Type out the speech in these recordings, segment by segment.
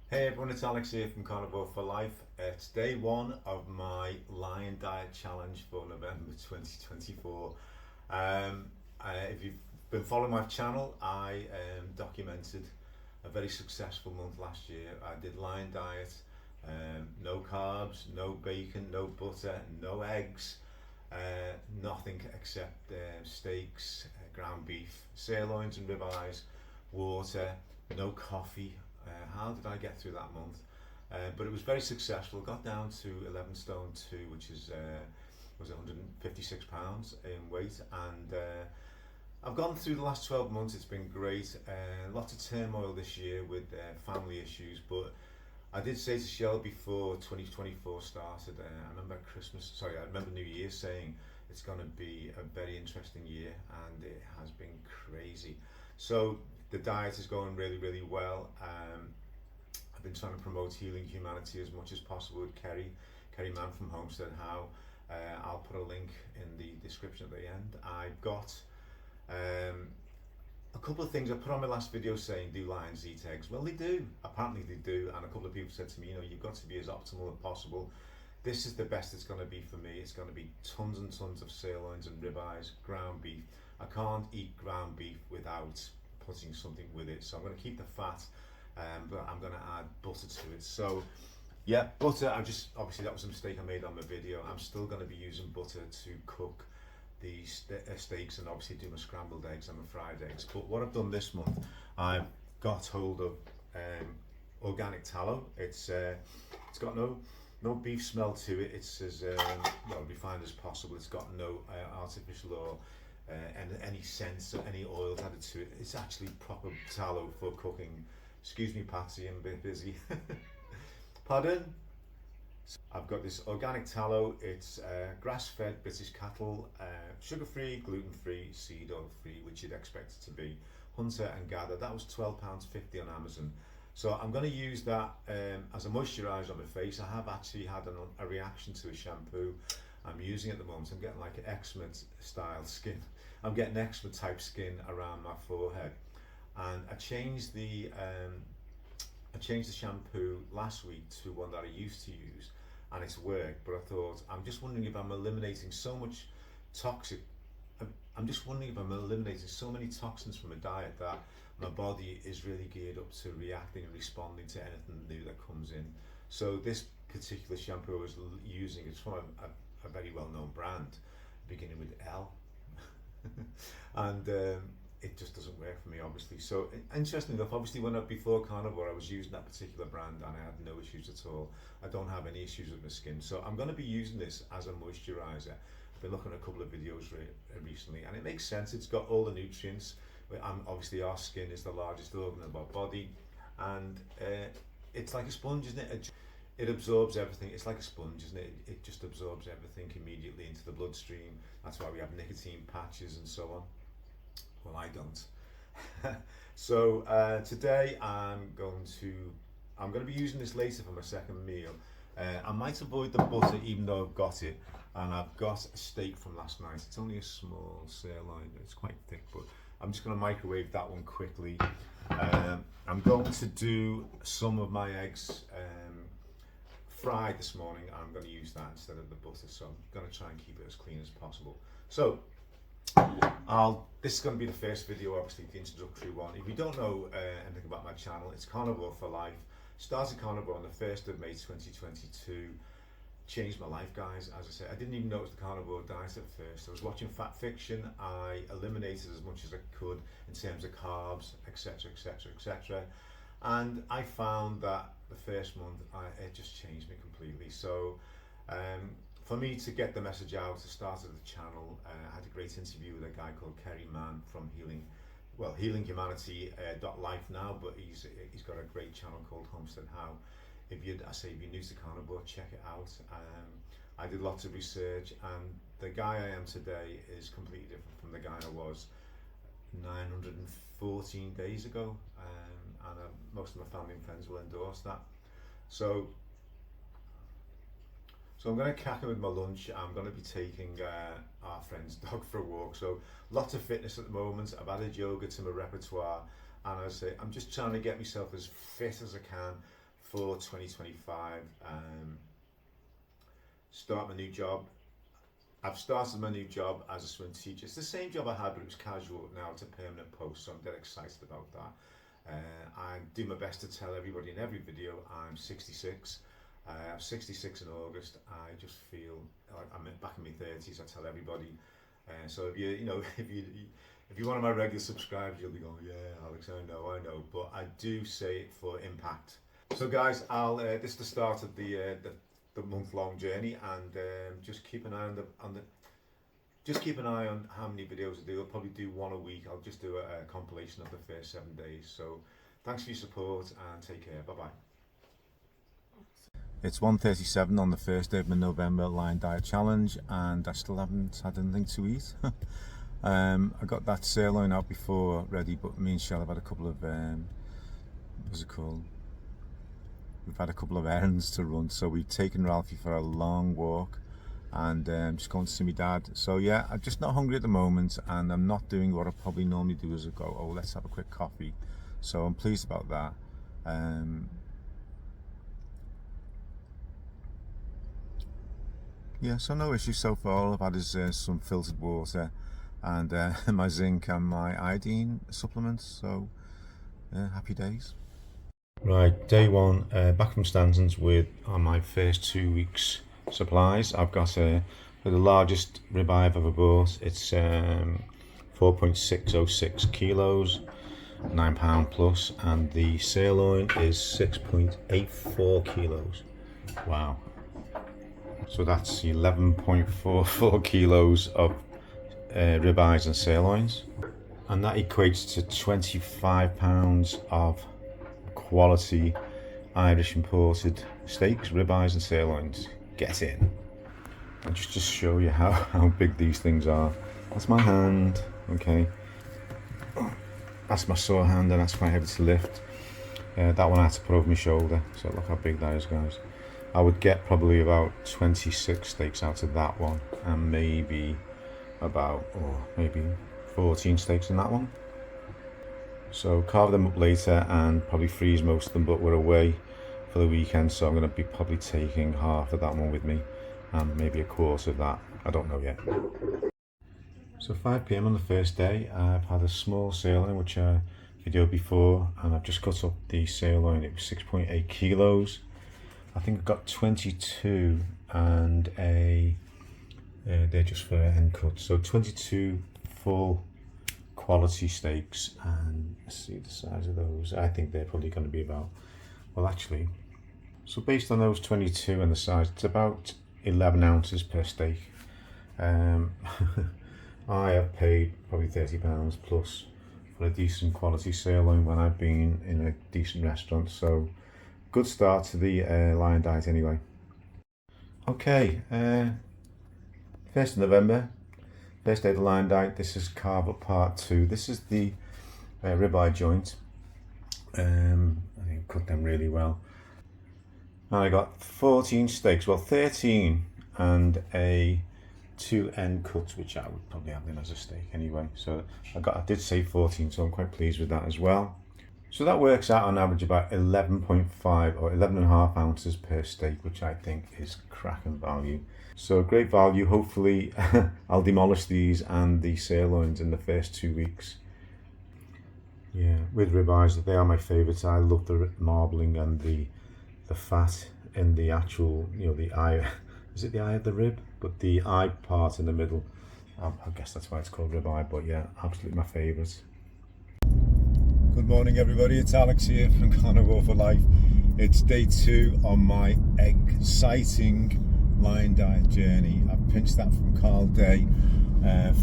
Hey everyone, it's Alex here from Carnivore for Life. It's day one of my Lion Diet Challenge for November 2024. If you've been following my channel, I documented a very successful month last year. I did Lion Diet, no carbs, no bacon, no butter, no eggs, nothing except steaks, ground beef, sirloins and ribeyes, water, no coffee. How did I get through that month? But it was very successful. Got down to 11 stone 2, which is was 156 pounds in weight, and I've gone through the last 12 months. It's been great. Lots of turmoil this year with family issues, but I did say to Shell before 2024 started, I remember New Year saying it's going to be a very interesting year, and it has been crazy. So the diet is going really, really well. I've been trying to promote healing humanity as much as possible with Kerry Mann from Homestead How. I'll put a link in the description at the end. I've got um, a couple of things I put on my last video saying, do lions eat eggs? Well, they do. Apparently they do. And a couple of people said to me, you've got to be as optimal as possible. This is the best it's going to be for me. It's going to be tons and tons of sirloins and ribeyes, ground beef. I can't eat ground beef without putting something with it. So I'm going to keep the fat, but I'm going to add butter to it. So yeah, butter. Obviously that was a mistake I made on my video. I'm still going to be using butter to cook the steaks, and obviously do my scrambled eggs and my fried eggs. But what I've done this month, I've got hold of organic tallow. It's got no beef smell to it. It's as well refined as possible. It's got no artificial or any scents or any oils added to it. It's actually proper tallow for cooking. Excuse me, Patsy, I'm a bit busy. Pardon? I've got this organic tallow. It's grass-fed British cattle, sugar-free, gluten-free, seed oil-free, which you'd expect it to be. Hunter and Gather. That was £12.50 on Amazon. So I'm going to use that as a moisturiser on my face. I have actually had a reaction to a shampoo I'm using at the moment. I'm getting like an eczema style skin. I'm getting eczema type skin around my forehead, and I changed the shampoo last week to one that I used to use, and it's worked. But I thought, I'm just wondering if I'm eliminating so much toxic. I'm just wondering if I'm eliminating so many toxins from a diet that my body is really geared up to reacting and responding to anything new that comes in. So this particular shampoo I was using is from a very well-known brand, beginning with L, and it just doesn't work for me, obviously. So interesting enough, obviously before Carnivore I was using that particular brand and I had no issues at all. I don't have any issues with my skin, so I'm going to be using this as a moisturizer. I've been looking at a couple of videos recently, and it makes sense. It's got all the nutrients. Obviously our skin is the largest organ of our body, and it's like a sponge, isn't it? It absorbs everything. It's like a sponge, isn't it? It just absorbs everything immediately into the bloodstream. That's why we have nicotine patches and so on. Well, I don't. So today I'm going to be using this later for my second meal. I might avoid the butter even though I've got it, and I've got a steak from last night. It's only a small sirloin. It's quite thick, but I'm just going to microwave that one quickly. I'm going to do some of my eggs fried this morning. I'm going to use that instead of the butter, so I'm going to try and keep it as clean as possible. So this is going to be the first video, obviously the introductory one. If you don't know anything about my channel, it's Carnivore for Life. Started Carnivore on the 1st of May 2022. Changed my life, guys. As I said, I didn't even know it was the carnivore diet at first. I was watching Fat Fiction. I eliminated as much as I could in terms of carbs, etc, etc, etc, and I found that the first month it just changed me completely. So for me to get the message out, I started the channel. I had a great interview with a guy called Kerry Mann from healinghumanity.life now, but he's got a great channel called Homestead How. If you're new to Carnivore, check it out. I did lots of research, and the guy I am today is completely different from the guy I was 914 days ago, and most of my family and friends will endorse that. So I'm going to crack on with my lunch. I'm going to be taking our friend's dog for a walk. So lots of fitness at the moment. I've added yoga to my repertoire, and as I say, I'm just trying to get myself as fit as I can for 2025. Start my new job. I've started my new job as a swim teacher. It's the same job I had, but it was casual. Now it's a permanent post, so I'm dead excited about that. I do my best to tell everybody in every video I'm 66. I'm 66 in August. I just feel like I'm back in my 30s. I tell everybody. So if you're one of my regular subscribers, you'll be going, yeah, Alex, I know. But I do say it for impact. So guys, this is the start of the month-long journey, and just keep an eye on how many videos I do. I'll probably do one a week. I'll just do a compilation of the first 7 days. So thanks for your support and take care. Bye bye. It's 1:37 on the first day of my November Lion Diet Challenge, and I still haven't had anything to eat. I got that sirloin out before ready, but me and Shell have had a couple of what's it called? We've had a couple of errands to run, so we've taken Ralphie for a long walk, and just going to see my dad. So yeah, I'm just not hungry at the moment, and I'm not doing what I probably normally do, is I go, oh, let's have a quick coffee. So I'm pleased about that. Yeah, so no issues so far. All I've had is some filtered water and my zinc and my iodine supplements, so happy days. Right, day one, back from Stanton's with my first 2 weeks supplies. I've got the largest ribeye I've ever bought. It's 4.606 kilos, £9 plus, and the sirloin is 6.84 kilos. Wow. So that's 11.44 kilos of ribeyes and sirloins, and that equates to 25 pounds of quality Irish imported steaks, ribeyes and sirloins. Get in. I'll just show you how big these things are. That's my hand, okay. That's my sore hand, and that's quite heavy to lift. That one I had to put over my shoulder, so look how big that is, guys. I would get probably about 26 steaks out of that one, and maybe about, maybe 14 steaks in that one. So carve them up later and probably freeze most of them, but we're away for the weekend, so I'm going to be probably taking half of that one with me, and maybe a quarter of that. I don't know yet. So 5 PM on the first day, I've had a small sirloin, which I videoed before, and I've just cut up the sirloin. It was 6.8 kilos. I think I've got 22 and they're just for end cut. So 22 full quality steaks, and let's see the size of those. I think they're probably going to be about, well actually, so based on those 22 and the size, it's about 11 ounces per steak. I have paid probably £30 plus for a decent quality sirloin when I've been in a decent restaurant. So good start to the Lion Diet anyway. Okay, 1st of November, first day of the Lion Diet. This is carve up part 2. This is the ribeye joint. I think cut them really well. And I got 14 steaks, well 13 and 2 end cuts, which I would probably have them as a steak anyway. So I did say 14, so I'm quite pleased with that as well. So that works out on average about 11.5 or 11.5 ounces per steak, which I think is cracking value. So great value. Hopefully I'll demolish these and the sirloins in the first 2 weeks. Yeah, with ribeyes, they are my favourites. I love the marbling and the fat in the actual, the eye. Is it the eye of the rib? But the eye part in the middle. I guess that's why it's called ribeye, but yeah, absolutely my favourite. Good morning everybody, it's Alex here from Carnivore for Life. It's day 2 on my exciting Lion Diet journey. I've pinched that from Carl Day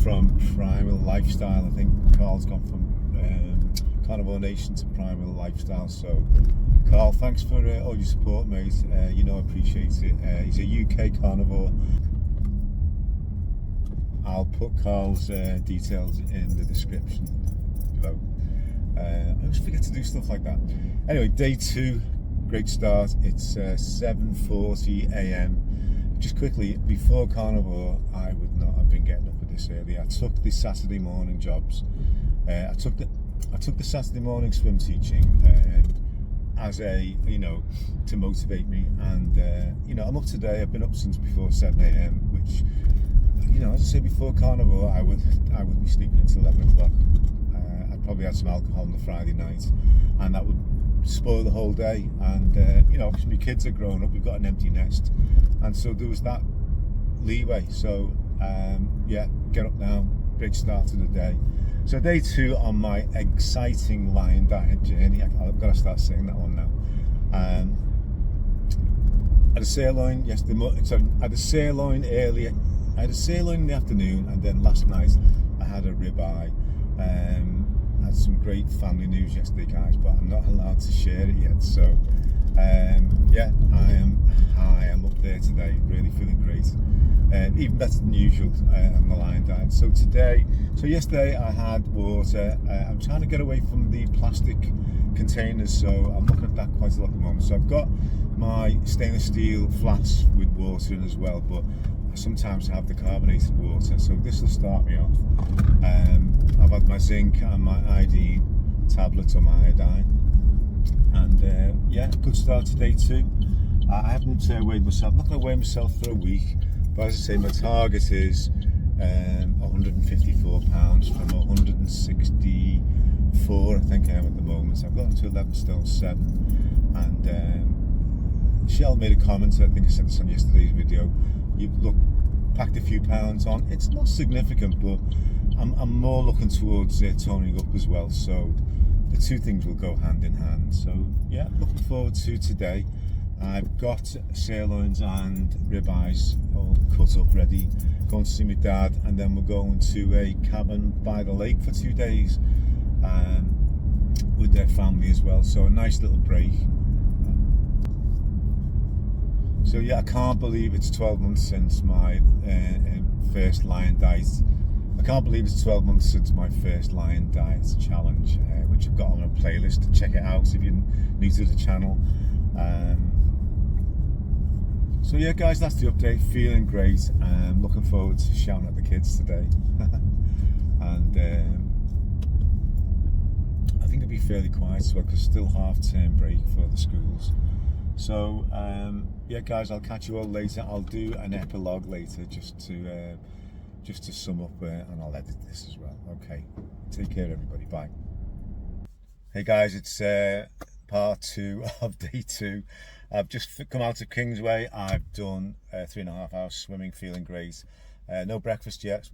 from Primal Lifestyle. I think Carl's gone from Carnivore Nation to Primal Lifestyle. So Carl, thanks for all your support, mate. I appreciate it. He's a UK carnivore. I'll put Carl's details in the description below. I always forget to do stuff like that. Anyway, day 2, great start. It's 7:40 AM. Just quickly, before Carnivore, I would not have been getting up at this early. I took the Saturday morning jobs. I took the Saturday morning swim teaching as a, to motivate me. And I'm up today. I've been up since before 7 a.m, which, as I say, before Carnivore, I would be sleeping until 11 o'clock. I'd probably had some alcohol on the Friday night, and that would spoil the whole day. And because my kids are grown up, we've got an empty nest, and so there was that leeway. So get up now, great start to the day. So day 2 on my exciting lion diet journey. I've got to start saying that one now. I had a sirloin yesterday. Sorry, I had a sirloin earlier. I had a sirloin in the afternoon, and then last night I had a ribeye. I had some great family news yesterday, guys, but I'm not allowed to share it yet. So I am up there today, really feeling great. Even better than usual on the lion diet. So yesterday I had water. I'm trying to get away from the plastic containers, so I'm looking at that quite a lot at the moment. So I've got my stainless steel flask with water in as well, but I sometimes have the carbonated water, so this will start me off. I've had my zinc and my iodine tablets, or my iodine, and good start to day 2. I haven't weighed myself. I'm not going to weigh myself for a week, but as I say, my target is 154 pounds from 164, I think I am at the moment. So I've gotten to 11 stone 7, and Shell made a comment, I think I sent this on yesterday's video, you've packed a few pounds on. It's not significant, but I'm more looking towards toning up as well, so the two things will go hand in hand. So yeah, looking forward to today. I've got sirloins and ribeyes all cut up ready, going to see my dad, and then we're going to a cabin by the lake for 2 days with their family as well, so a nice little break. So yeah, I can't believe it's 12 months since my first lion diet. I can't believe it's 12 months since my first lion diet challenge, which I've got on a playlist. Check it out if you're new to the channel. So yeah, guys, that's the update. Feeling great. Looking forward to shouting at the kids today. And I think it'll be fairly quiet as well, because still half-term break for the schools. So yeah, guys, I'll catch you all later. I'll do an epilogue later just to sum up, and I'll edit this as well. Okay, take care, everybody. Bye. Hey guys, it's part 2 of day 2. I've just come out of Kingsway. I've done 3.5 hours swimming, feeling great. No breakfast yet.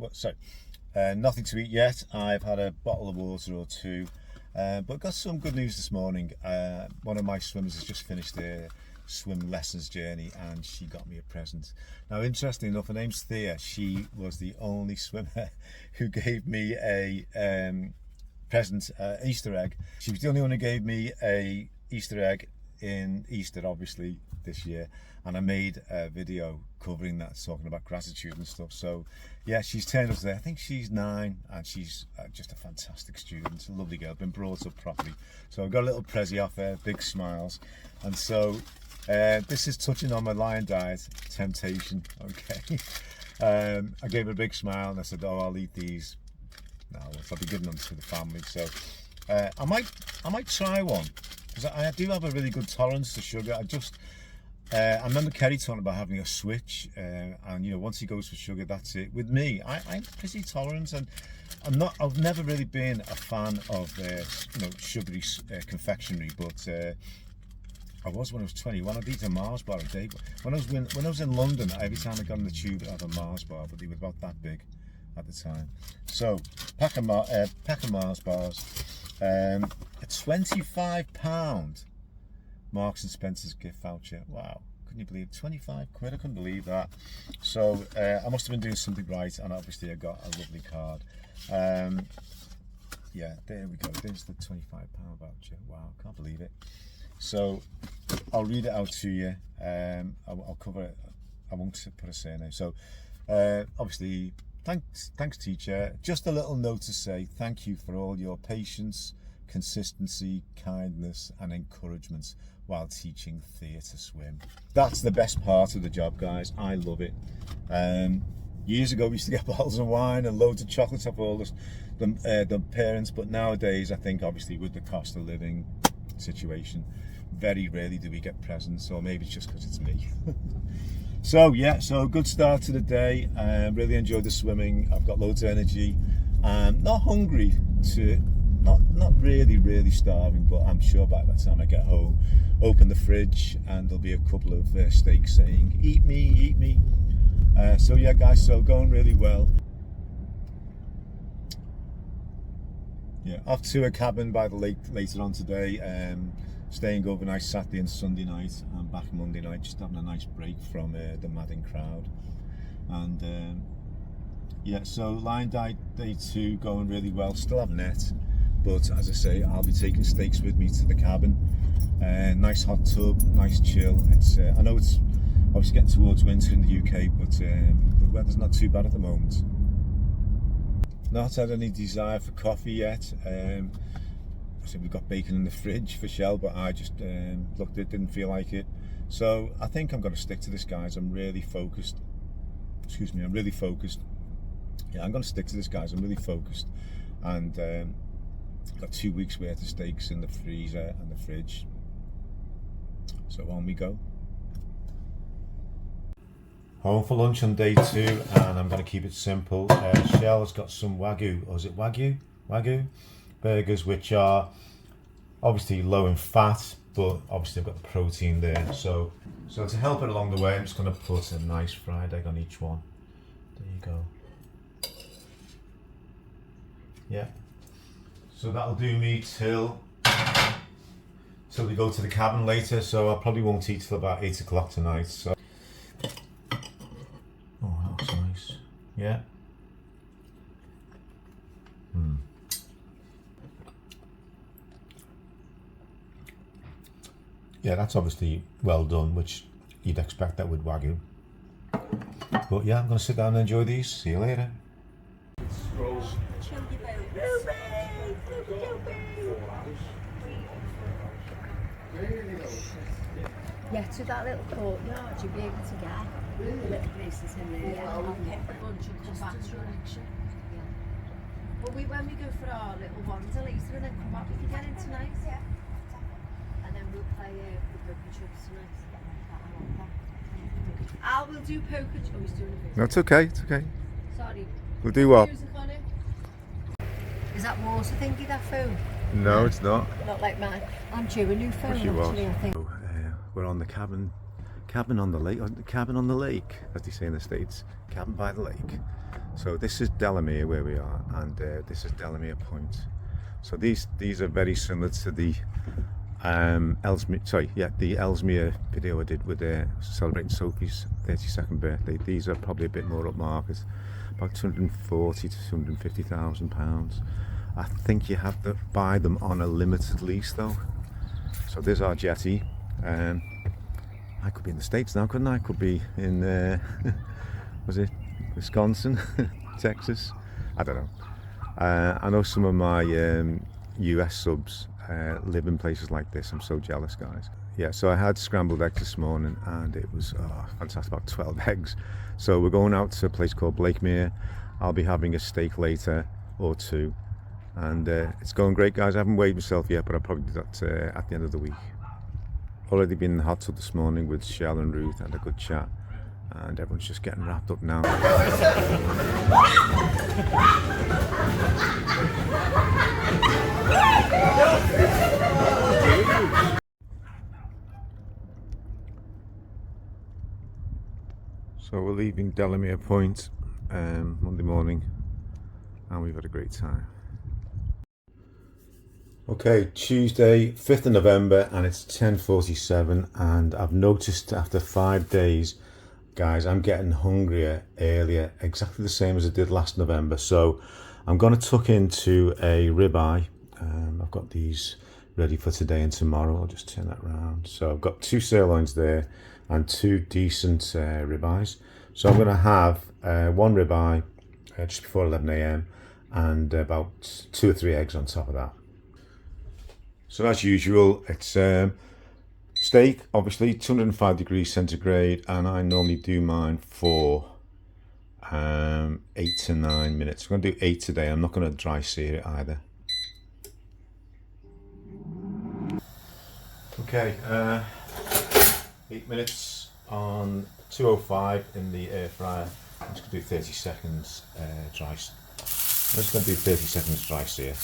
Nothing to eat yet. I've had a bottle of water or 2. But got some good news this morning. One of my swimmers has just finished their swim lessons journey, and she got me a present. Now, interestingly enough, her name's Thea. She was the only swimmer who gave me a present, Easter egg. She was the only one who gave me a Easter egg in Easter, obviously, this year, and I made a video covering that, talking about gratitude and stuff. So yeah, she's turned up today. I think she's 9, and she's just a fantastic student, a lovely girl, been brought up properly. So I've got a little prezi off her, big smiles. And so this is touching on my lion diet temptation. Okay. I gave her a big smile, and I said, I'll eat these. No, I'll be giving them to the family. So I might try one, because I do have a really good tolerance to sugar. I remember Kerry talking about having a switch, and once he goes for sugar, that's it. With me, I'm pretty tolerant, and I've never really been a fan of sugary confectionery, but I was when I was 21. I'd eat a Mars bar a day. When I was in London, every time I got on the tube, I'd have a Mars bar, but they were about that big at the time. So pack of Mars bars, a £25 Marks and Spencer's gift voucher. Wow, couldn't you believe it? 25 quid, I couldn't believe that. So I must have been doing something right, and obviously I got a lovely card. Yeah, there we go, there's the £25 voucher. Wow, can't believe it. So I'll read it out to you. I'll cover it, I won't put a surname. So obviously, thanks teacher. Just a little note to say thank you for all your patience, consistency, kindness and encouragement while teaching Thea to swim. That's the best part of the job, guys. I love it. Years ago we used to get bottles of wine and loads of chocolates off all the parents, but nowadays I think obviously with the cost of living situation, very rarely do we get presents, or maybe it's just because it's me. So yeah, so good start to the day. Really enjoyed the swimming. I've got loads of energy. Not hungry, not really starving, but I'm sure by the time I get home, open the fridge and there'll be a couple of steaks saying eat me, eat me. So yeah guys, so going really well. Yeah, off to a cabin by the lake later on today. Staying overnight Saturday and Sunday night, and back Monday night, just having a nice break from the madding crowd. And yeah, so lion diet day 2 going really well. Still have net, but as I say, I'll be taking steaks with me to the cabin. Nice hot tub, nice chill. It's I know it's obviously getting towards winter in the UK, but the weather's not too bad at the moment. Not had any desire for coffee yet. I said we've got bacon in the fridge for Shell, but I just looked at it, didn't feel like it. So I think I'm going to stick to this, guys. I'm really focused. Excuse me, I'm really focused. Yeah, I'm going to stick to this, guys. I'm really focused. And got 2 weeks worth of steaks in the freezer and the fridge. So on we go. Home for lunch on day 2, and I'm going to keep it simple. Shell's got some Wagyu, or is it Wagyu? Wagyu burgers, which are obviously low in fat, but obviously I've got the protein there. So to help it along the way, I'm just going to put a nice fried egg on each one. There you go. Yeah. So that'll do me till we go to the cabin later. So I probably won't eat till about 8 o'clock tonight. So. Oh, that looks nice. Yeah. Yeah, that's obviously well done, which you'd expect that with Wagyu. But yeah, I'm going to sit down and enjoy these. See you later. Yeah, to that little courtyard, you'll be able to get little places in there. Yeah, I'll pick the bunch and come back to direction. Yeah. Well, when we go for our little wander later and then come back, we can get in tonight. Yeah. And then we'll play the poker chips tonight. I will do poker chips. Oh, he's doing a video. No, it's okay, it's okay. Sorry. We'll do what? Is that water thingy, that phone? No, it's not. Not like mine. I'm due a new phone actually, I think. We're on the cabin on the lake, as they say in the States, cabin by the lake. So this is Delamere where we are, and this is Delamere Point. So these are very similar to the the Ellesmere video I did with celebrating Sophie's 32nd birthday. These are probably a bit more upmarket, about 240 to 250,000 pounds. I think you have to buy them on a limited lease though. So there's our jetty. I could be in the States now, couldn't I? Could be in was it Wisconsin, Texas? I don't know. I know some of my US subs live in places like this. I'm so jealous, guys. Yeah, so I had scrambled eggs this morning and it was fantastic, about 12 eggs. So we're going out to a place called Blakemere. I'll be having a steak later or 2, and it's going great, guys. I haven't weighed myself yet, but I'll probably do that at the end of the week. Already been in the hot tub this morning with Shell and Ruth, had a good chat, and everyone's just getting wrapped up now. So we're leaving Delamere Point Monday morning, and we've had a great time. Okay, Tuesday 5th of November, and it's 10:47, and I've noticed after 5 days, guys, I'm getting hungrier earlier, exactly the same as I did last November. So I'm going to tuck into a ribeye. I've got these ready for today and tomorrow. I'll just turn that around. So I've got 2 sirloins there and 2 decent ribeyes. So I'm going to have 1 ribeye just before 11 a.m. and about 2 or 3 eggs on top of that. So as usual, it's steak, obviously 205 degrees centigrade, and I normally do mine for 8 to 9 minutes. I'm going to do 8 today. I'm not going to dry sear it either. Okay, 8 minutes on 205 in the air fryer. I'm just going to do 30 seconds dry. I'm just going to do 30 seconds dry sear.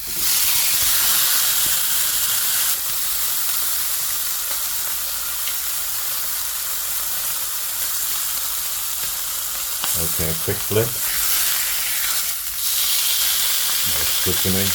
Okay, a quick flip. That's good for me.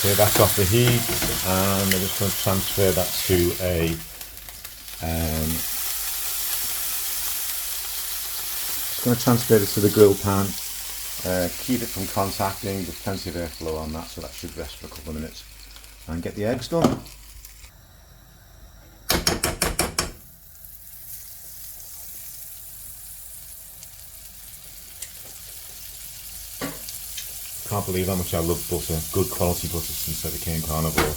Okay, that's off the heat, and I'm just going to transfer that to a just going to transfer it to the grill pan. Keep it from contacting. There's plenty of airflow on that, so that should rest for a couple of minutes, and get the eggs done. Can't believe how much I love butter, good quality butter, since I became carnivore.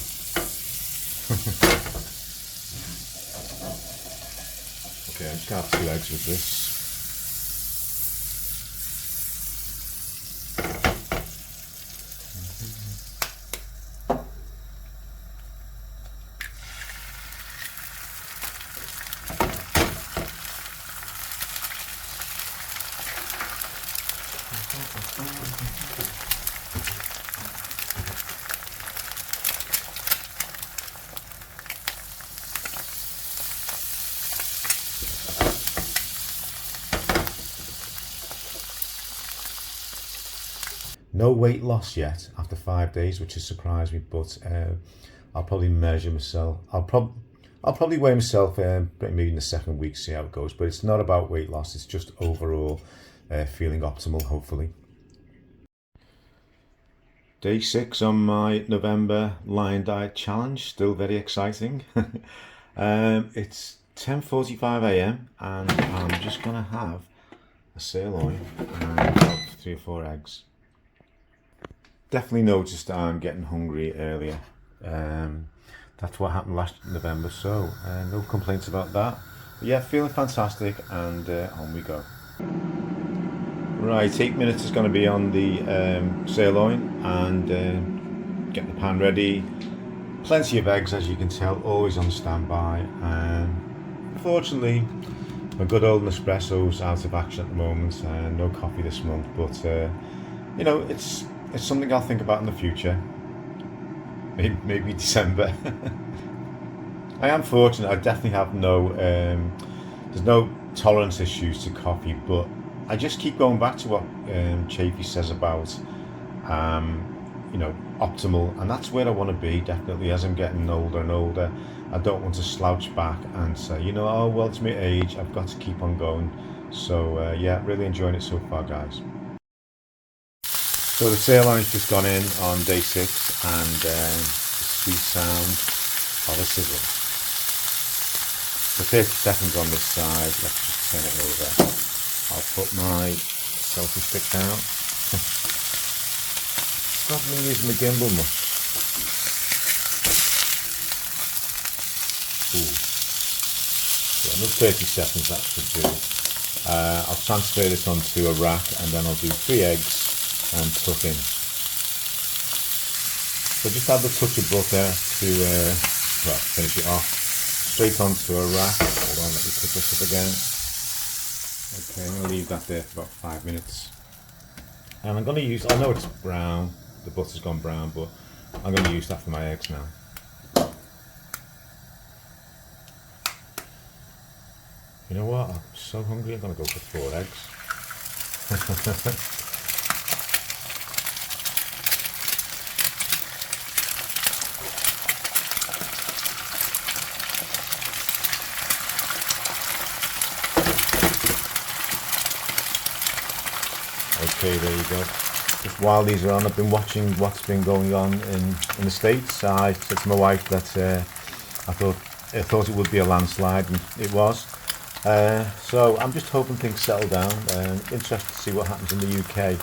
Okay, I'm just going to have 2 eggs with this. No weight loss yet after 5 days, which has surprised me, but I'll probably measure myself. I'll probably weigh myself maybe in the 2nd week, see how it goes. But it's not about weight loss, it's just overall feeling optimal, hopefully. Day 6 on my November Lion Diet Challenge, still very exciting. It's 10:45 a.m. and I'm just going to have a sirloin and about 3 or 4 eggs. Definitely noticed I'm getting hungry earlier. That's what happened last November, so no complaints about that. But yeah, feeling fantastic, and on we go. Right, 8 minutes is going to be on the sirloin, and get the pan ready. Plenty of eggs, as you can tell, always on standby. Unfortunately, my good old Nespresso's out of action at the moment, no coffee this month, but you know, it's something I'll think about in the future. Maybe December. I am fortunate. I definitely have there's no tolerance issues to coffee, but I just keep going back to what Chafee says about, you know, optimal, and that's where I want to be. Definitely, as I'm getting older and older, I don't want to slouch back and say, you know, oh well, it's my age. I've got to keep on going. So yeah, really enjoying it so far, guys. So the sirloin's just gone in on day 6, and the sweet sound of a sizzle. So 30 seconds on this side, let's just turn it over. I'll put my selfie stick down. Not been using the gimbal much. Ooh. So another 30 seconds that should do. I'll transfer this onto a rack, and then I'll do 3 eggs and tuck in. So just add the touch of butter to well, finish it off. Straight onto a rack. Hold on, let me put this up again. Okay, I'm going to leave that there for about 5 minutes. And I'm going to use, I know it's brown, the butter's gone brown, but I'm going to use that for my eggs now. You know what, I'm so hungry, I'm going to go for 4 eggs. Okay, there you go. Just while these are on, I've been watching what's been going on in the States. I said to my wife that I thought it would be a landslide, and it was. So I'm just hoping things settle down. Interested to see what happens in the UK.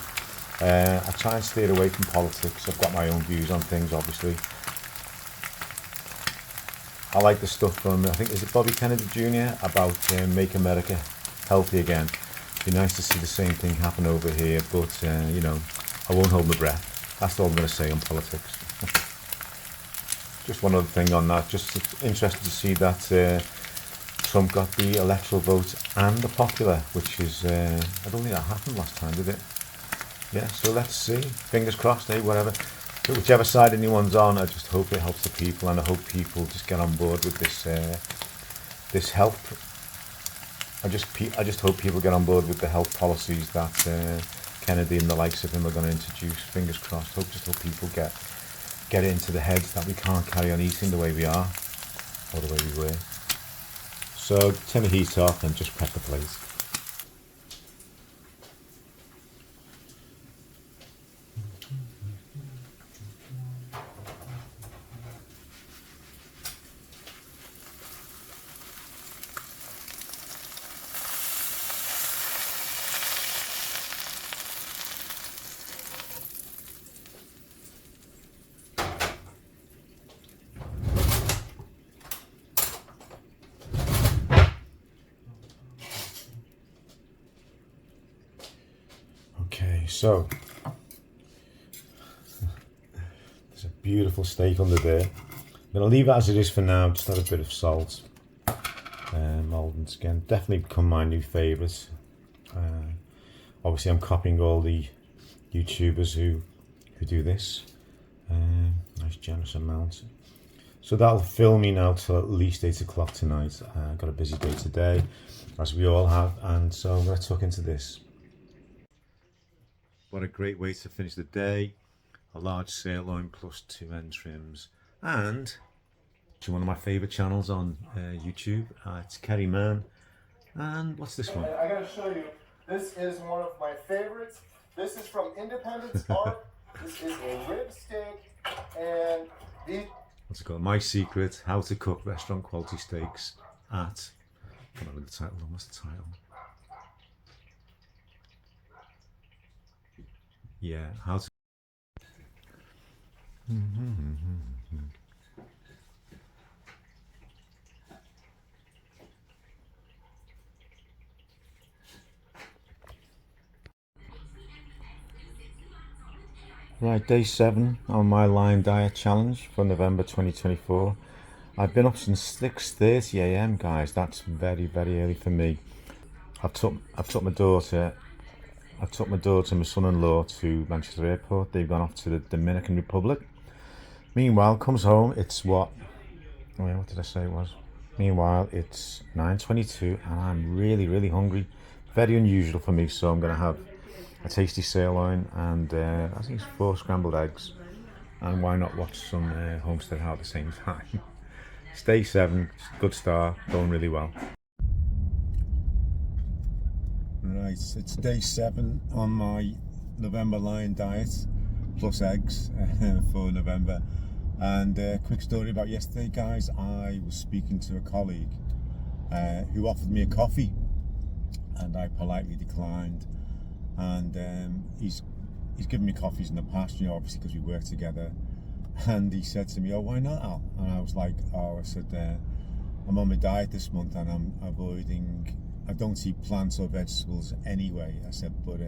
I try and steer away from politics. I've got my own views on things, obviously. I like the stuff from, I think, is it Bobby Kennedy Jr. about Make America Healthy Again. Be nice to see the same thing happen over here, but you know, I won't hold my breath. That's all I'm going to say on politics. Just one other thing on that, just interested to see that Trump got the electoral vote and the popular, which is, I don't think that happened last time, did it? Yeah, so let's see. Fingers crossed, whatever. But whichever side anyone's on, I just hope it helps the people, and I hope people just get on board with this this health. I just hope people get on board with the health policies that Kennedy and the likes of him are going to introduce. Fingers crossed. Just hope people get it into the heads that we can't carry on eating the way we are, or the way we were. So turn the heat off and just prep the plate. Okay, so there's a beautiful steak under there. I'm going to leave it as it is for now, just add a bit of salt. Maldon's again, definitely become my new favourite. Obviously I'm copying all the YouTubers who do this. Nice generous amount. So that'll fill me now till at least 8 o'clock tonight. I've got a busy day today, as we all have, and so I'm going to tuck into this. What a great way to finish the day. A large sirloin plus 2 end trims, and one of my favourite channels on YouTube. It's Kerry Man. And what's this one? I gotta show you. This is one of my favorites. This is from Independence Art. This is a rib steak, and these. What's it called? My Secret: How to Cook Restaurant Quality Steaks at. I don't know the title. What's the title? Yeah, how to. Right, day 7 on my Lion Diet Challenge for November 2024. I've been up since 6:30 AM, guys. That's very, very early for me. I've took my daughter and my son-in-law to Manchester Airport. They've gone off to the Dominican Republic. Meanwhile, comes home, it's what did I say it was? Meanwhile, it's 9:22 and I'm really, really hungry. Very unusual for me, so I'm going to have a tasty sirloin and I think it's 4 scrambled eggs. And why not watch some Homestead How at the same time? It's day 7, good start, going really well. Right, it's day 7 on my November Lion Diet, plus eggs for November. And quick story about yesterday, guys. I was speaking to a colleague who offered me a coffee, and I politely declined. And he's given me coffees in the past, you know, obviously because we work together. And he said to me, "Oh, why not, Al?" And I was like, "Oh," I said, "I'm on my diet this month and I'm avoiding. I don't eat plants or vegetables anyway." I said, "But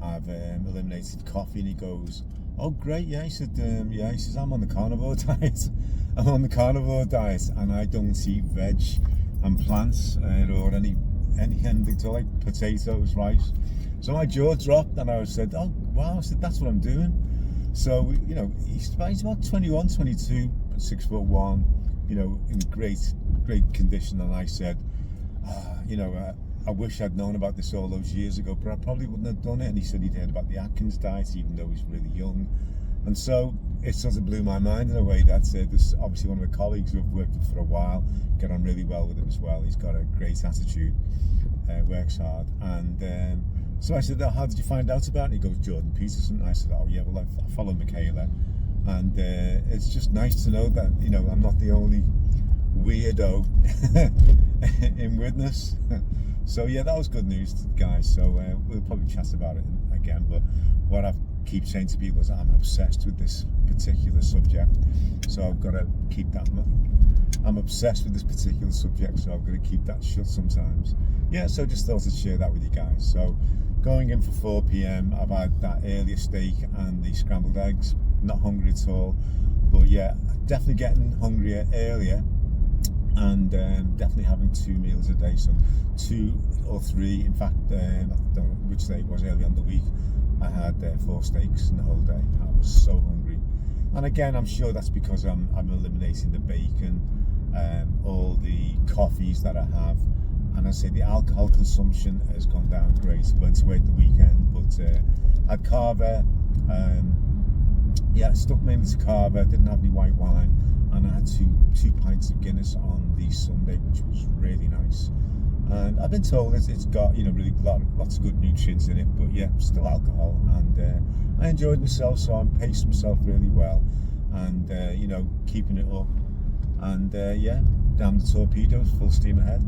I've eliminated coffee." And he goes, "Oh, great, yeah." He said, "Yeah." He says, "I'm on the carnivore diet. I'm on the carnivore diet, and I don't eat veg and plants or anything to like potatoes, rice." So my jaw dropped, and I said, "Oh, wow!" I said, "That's what I'm doing." So you know, he's about 21, 22, 6'1", you know, in great condition. And I said, you know, I wish I'd known about this all those years ago, but I probably wouldn't have done it. And he said he'd heard about the Atkins diet, even though he's really young. And so it sort of blew my mind in a way that there's obviously one of the colleagues who I've worked with for a while, get on really well with him as well. He's got a great attitude, works hard. And so I said, "Oh, how did you find out about it?" He goes, "Jordan Peterson." I said, "Oh yeah, well I follow Michaela." And it's just nice to know that, you know, I'm not the only weirdo in witness. So yeah, that was good news, guys. So we'll probably chat about it again, but what I keep saying to people is I'm obsessed with this particular subject, so I've got to keep that. I'm obsessed with this particular subject, so I've got to keep that shut sometimes. Yeah, so just thought I'd share that with you guys. So going in for 4 p.m, I've had that earlier steak and the scrambled eggs. Not hungry at all, but yeah, definitely getting hungrier earlier, and definitely having 2 meals a day, so 2 or 3. In fact, I don't know which day it was, early on the week, I had 4 steaks in the whole day. I was so hungry, and again, I'm sure that's because I'm eliminating the bacon, all the coffees that I have, and I say the alcohol consumption has gone down great. Went away at the weekend, but had Carver. Yeah, stuck mainly to Carver, didn't have any white wine, and I had two pints of Guinness on the Sunday, which was really nice. And I've been told it's got, you know, really lots of good nutrients in it, but yeah, still alcohol. And I enjoyed myself, so I'm pacing myself really well, and you know, keeping it up. And yeah, down the torpedoes, full steam ahead.